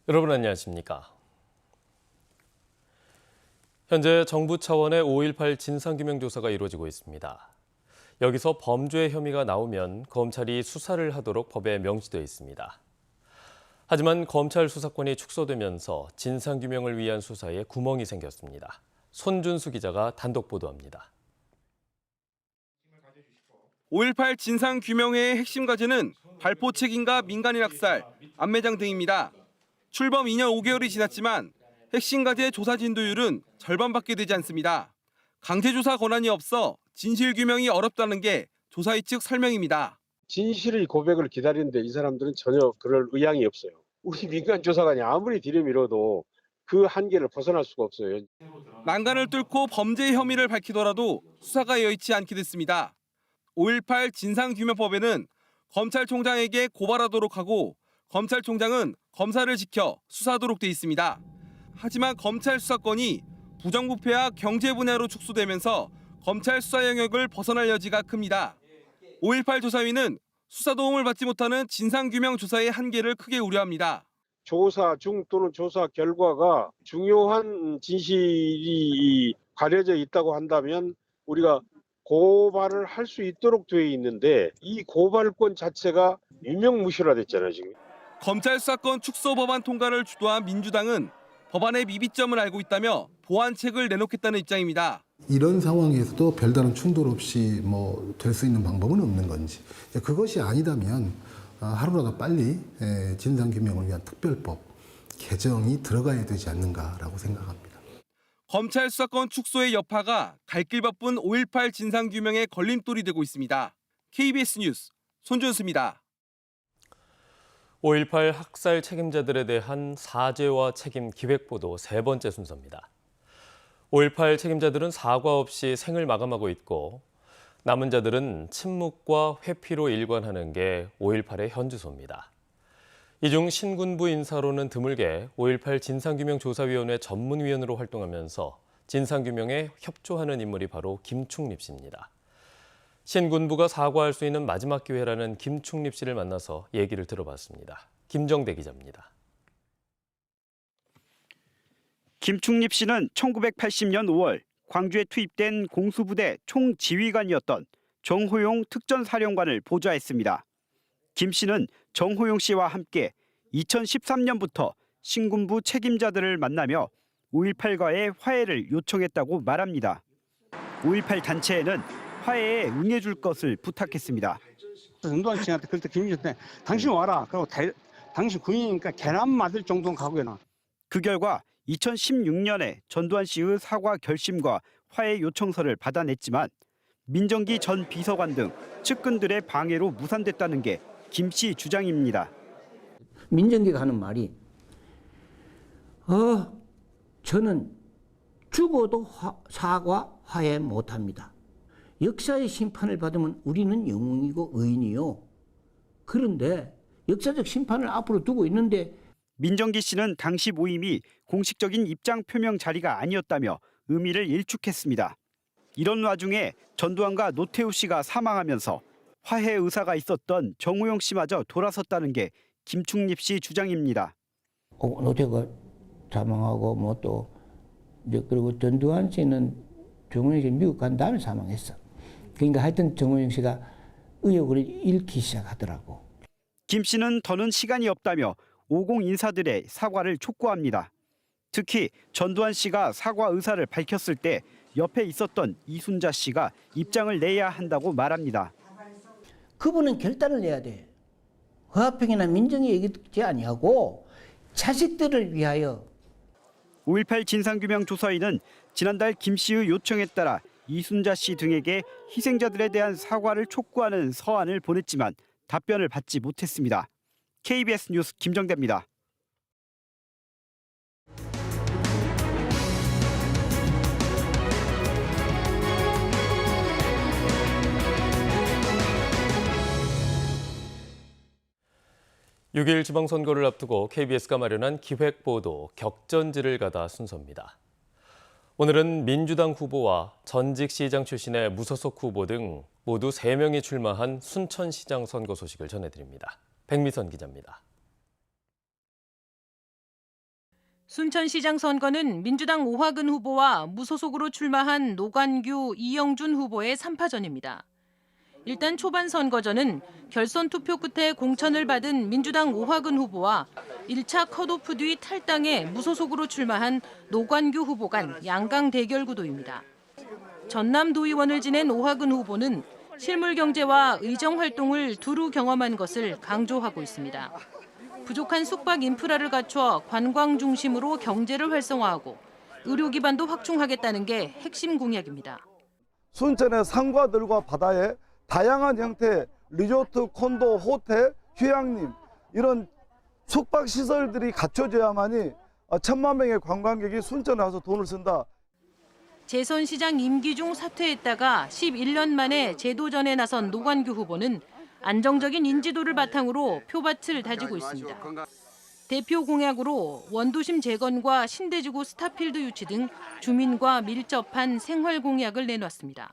여러분 안녕하십니까? 현재 정부 차원의 5.18 진상규명조사가 이루어지고 있습니다. 여기서 범죄 혐의가 나오면 검찰이 수사를 하도록 법에 명시되어 있습니다. 하지만 검찰 수사권이 축소되면서 진상규명을 위한 수사에 구멍이 생겼습니다. 손준수 기자가 단독 보도합니다. 5.18 진상규명회의 핵심 과제는 발포 책임과 민간인 학살, 안매장 등입니다. 출범 2년 5개월이 지났지만 핵심 과제의 조사 진도율은 절반밖에 되지 않습니다. 강제조사 권한이 없어 진실규명이 어렵다는 게 조사위 측 설명입니다. 진실의 고백을 기다리는데 이 사람들은 전혀 그럴 의향이 없어요. 우리 민간 조사관이 아무리 들이밀어도 그 한계를 벗어날 수가 없어요. 난간을 뚫고 범죄 혐의를 밝히더라도 수사가 여의치 않게 됐습니다. 5.18 진상규명법에는 검찰총장에게 고발하도록 하고 검찰총장은 검사를 지켜 수사하도록 돼 있습니다. 하지만 검찰 수사권이 부정부패와 경제 분야로 축소되면서 검찰 수사 영역을 벗어날 여지가 큽니다. 5.18 조사위는 수사 도움을 받지 못하는 진상규명 조사의 한계를 크게 우려합니다. 조사 중 또는 조사 결과가 중요한 진실이 가려져 있다고 한다면 우리가 고발을 할 수 있도록 되어 있는데 이 고발권 자체가 유명무실화됐잖아요, 지금. 검찰 수사권 축소 법안 통과를 주도한 민주당은 법안의 미비점을 알고 있다며 보완책을 내놓겠다는 입장입니다. 이런 상황에서도 별다른 충돌 없이 될 수 있는 방법은 없는 건지, 그것이 아니다면 하루라도 빨리 진상규명을 위한 특별법 개정이 들어가야 되지 않는가라고 생각합니다. 검찰 수사권 축소의 여파가 갈 길 바쁜 5.18 진상규명에 걸림돌이 되고 있습니다. KBS 뉴스 손준수입니다. 5.18 학살 책임자들에 대한 사죄와 책임 기획보도 세 번째 순서입니다. 5.18 책임자들은 사과 없이 생을 마감하고 있고 남은 자들은 침묵과 회피로 일관하는 게 5.18의 현주소입니다. 이 중 신군부 인사로는 드물게 5.18 진상규명조사위원회 전문위원으로 활동하면서 진상규명에 협조하는 인물이 바로 김충립 씨입니다. 신군부가 사과할 수 있는 마지막 기회라는 김충립 씨를 만나서 얘기를 들어봤습니다. 김정대 기자입니다. 김충립 씨는 1980년 5월 광주에 투입된 공수부대 총지휘관이었던 정호용 특전사령관을 보좌했습니다. 김 씨는 정호용 씨와 함께 2013년부터 신군부 책임자들을 만나며 5.18과의 화해를 요청했다고 말합니다. 5.18 단체에는 화해에 응해줄 것을 부탁했습니다. 전두환 씨한테 그때 김일한테 당신 와라. 그리고 당신 군인이니까 개남 맞을 정도는 가고나. 그 결과 2016년에 전두환 씨의 사과 결심과 화해 요청서를 받아냈지만 민정기 전 비서관 등 측근들의 방해로 무산됐다는 게 김 씨 주장입니다. 민정기가 하는 말이 저는 죽어도 사과 화해 못합니다. 역사의 심판을 받으면 우리는 영웅이고 의인이요. 그런데 역사적 심판을 앞으로 두고 있는데 민정기 씨는 당시 모임이 공식적인 입장 표명 자리가 아니었다며 의미를 일축했습니다. 이런 와중에 전두환과 노태우 씨가 사망하면서 화해 의사가 있었던 정호용 씨마저 돌아섰다는 게 김충립 씨 주장입니다. 노태우가 사망하고 또 그리고 전두환 씨는 정호용 씨 미국 간 다음에 사망했어. 그러니까 하여튼 정호용 씨가 의욕을 잃기 시작하더라고. 김 씨는 더는 시간이 없다며 50 인사들의 사과를 촉구합니다. 특히 전두환 씨가 사과 의사를 밝혔을 때 옆에 있었던 이순자 씨가 입장을 내야 한다고 말합니다. 그분은 결단을 내야 돼. 화합행위나 민정이 얘기지 아니하고 자식들을 위하여. 5.18 진상규명조사위는 지난달 김 씨의 요청에 따라 이순자 씨 등에게 희생자들에 대한 사과를 촉구하는 서한을 보냈지만 답변을 받지 못했습니다. KBS 뉴스 김정대입니다. (6.1) 지방선거를 앞두고 KBS가 마련한 기획보도 격전지를 가다 순서입니다. 오늘은 민주당 후보와 전직 시장 출신의 무소속 후보 등 모두 3명이 출마한 순천시장 선거 소식을 전해드립니다. 백미선 기자입니다. 순천시장 선거는 민주당 오화근 후보와 무소속으로 출마한 노관규, 이영준 후보의 3파전입니다. 일단 초반 선거전은 결선 투표 끝에 공천을 받은 민주당 오화근 후보와 1차 컷오프 뒤 탈당해 무소속으로 출마한 노관규 후보 간 양강 대결 구도입니다. 전남도의원을 지낸 오화근 후보는 실물 경제와 의정 활동을 두루 경험한 것을 강조하고 있습니다. 부족한 숙박 인프라를 갖춰 관광 중심으로 경제를 활성화하고 의료 기반도 확충하겠다는 게 핵심 공약입니다. 순천의 산과들과 바다에 다양한 형태의 리조트, 콘도, 호텔, 휴양림 이런 숙박시설들이 갖춰져야만이 1,000만 명의 관광객이 순천에 와서 돈을 쓴다. 재선 시장 임기 중 사퇴했다가 11년 만에 재도전에 나선 노관규 후보는 안정적인 인지도를 바탕으로 표밭을 다지고 있습니다. 대표 공약으로 원도심 재건과 신대지구 스타필드 유치 등 주민과 밀접한 생활 공약을 내놨습니다.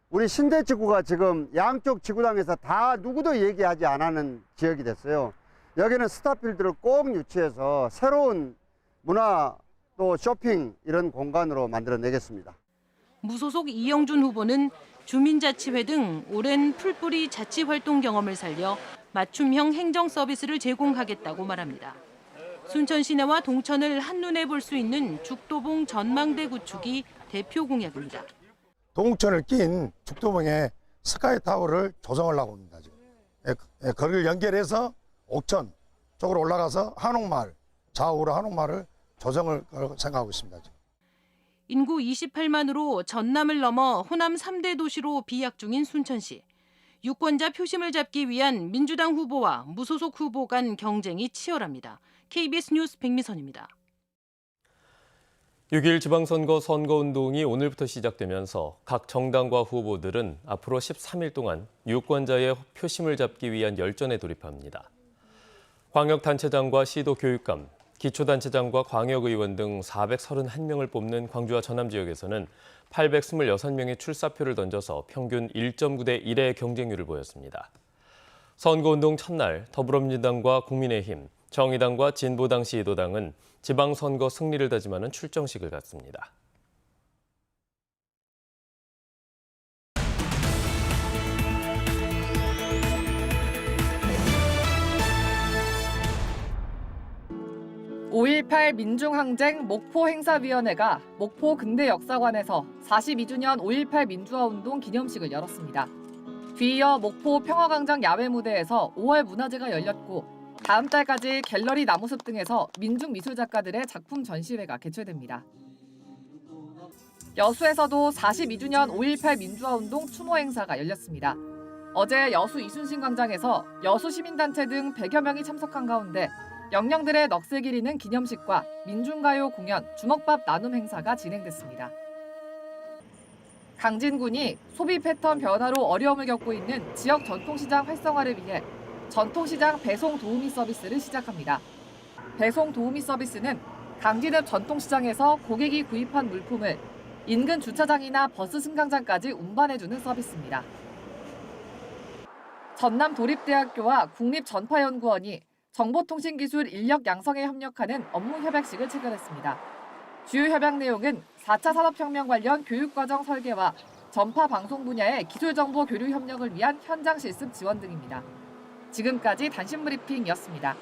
우리 신대지구가 지금 양쪽 지구당에서 다 누구도 얘기하지 않는 지역이 됐어요. 여기는 스타필드를 꼭 유치해서 새로운 문화 또 쇼핑 이런 공간으로 만들어내겠습니다. 무소속 이영준 후보는 주민자치회 등 오랜 풀뿌리 자치활동 경험을 살려 맞춤형 행정 서비스를 제공하겠다고 말합니다. 순천 시내와 동천을 한눈에 볼 수 있는 죽도봉 전망대 구축이 대표 공약입니다. 동천을 낀 죽도봉에 스카이타워를 조성하려고 합니다. 지금. 거기를 연결해서 옥천 쪽으로 올라가서 한옥마을, 좌우로 한옥마을을 조성을 생각하고 있습니다. 지금. 인구 28만으로 전남을 넘어 호남 3대 도시로 비약 중인 순천시. 유권자 표심을 잡기 위한 민주당 후보와 무소속 후보 간 경쟁이 치열합니다. KBS 뉴스 백미선입니다. 6일 지방선거 선거운동이 오늘부터 시작되면서 각 정당과 후보들은 앞으로 13일 동안 유권자의 표심을 잡기 위한 열전에 돌입합니다. 광역단체장과 시도교육감, 기초단체장과 광역의원 등 431명을 뽑는 광주와 전남 지역에서는 826명의 출사표를 던져서 평균 1.9대 1의 경쟁률을 보였습니다. 선거운동 첫날 더불어민주당과 국민의힘, 정의당과 진보당 시도당은 지방선거 승리를 다짐하는 출정식을 갖습니다. (5.18) 민중항쟁 목포행사위원회가 목포 근대역사관에서 42주년 5.18 민주화운동 기념식을 열었습니다. 뒤이어 목포 평화광장 야외무대에서 5월 문화제가 열렸고 다음 달까지 갤러리 나무숲 등에서 민중미술작가들의 작품 전시회가 개최됩니다. 여수에서도 42주년 5.18 민주화운동 추모 행사가 열렸습니다. 어제 여수 이순신 광장에서 여수 시민단체 등 100여 명이 참석한 가운데 영령들의 넋을 기리는 기념식과 민중가요 공연, 주먹밥 나눔 행사가 진행됐습니다. 강진군이 소비 패턴 변화로 어려움을 겪고 있는 지역 전통시장 활성화를 위해 전통시장 배송 도우미 서비스를 시작합니다. 배송 도우미 서비스는 강진읍 전통시장에서 고객이 구입한 물품을 인근 주차장이나 버스 승강장까지 운반해주는 서비스입니다. 전남도립대학교와 국립전파연구원이 정보통신기술 인력 양성에 협력하는 업무협약식을 체결했습니다. 주요 협약 내용은 4차 산업혁명 관련 교육과정 설계와 전파방송 분야의 기술정보 교류 협력을 위한 현장 실습 지원 등입니다. 지금까지 단신브리핑이었습니다.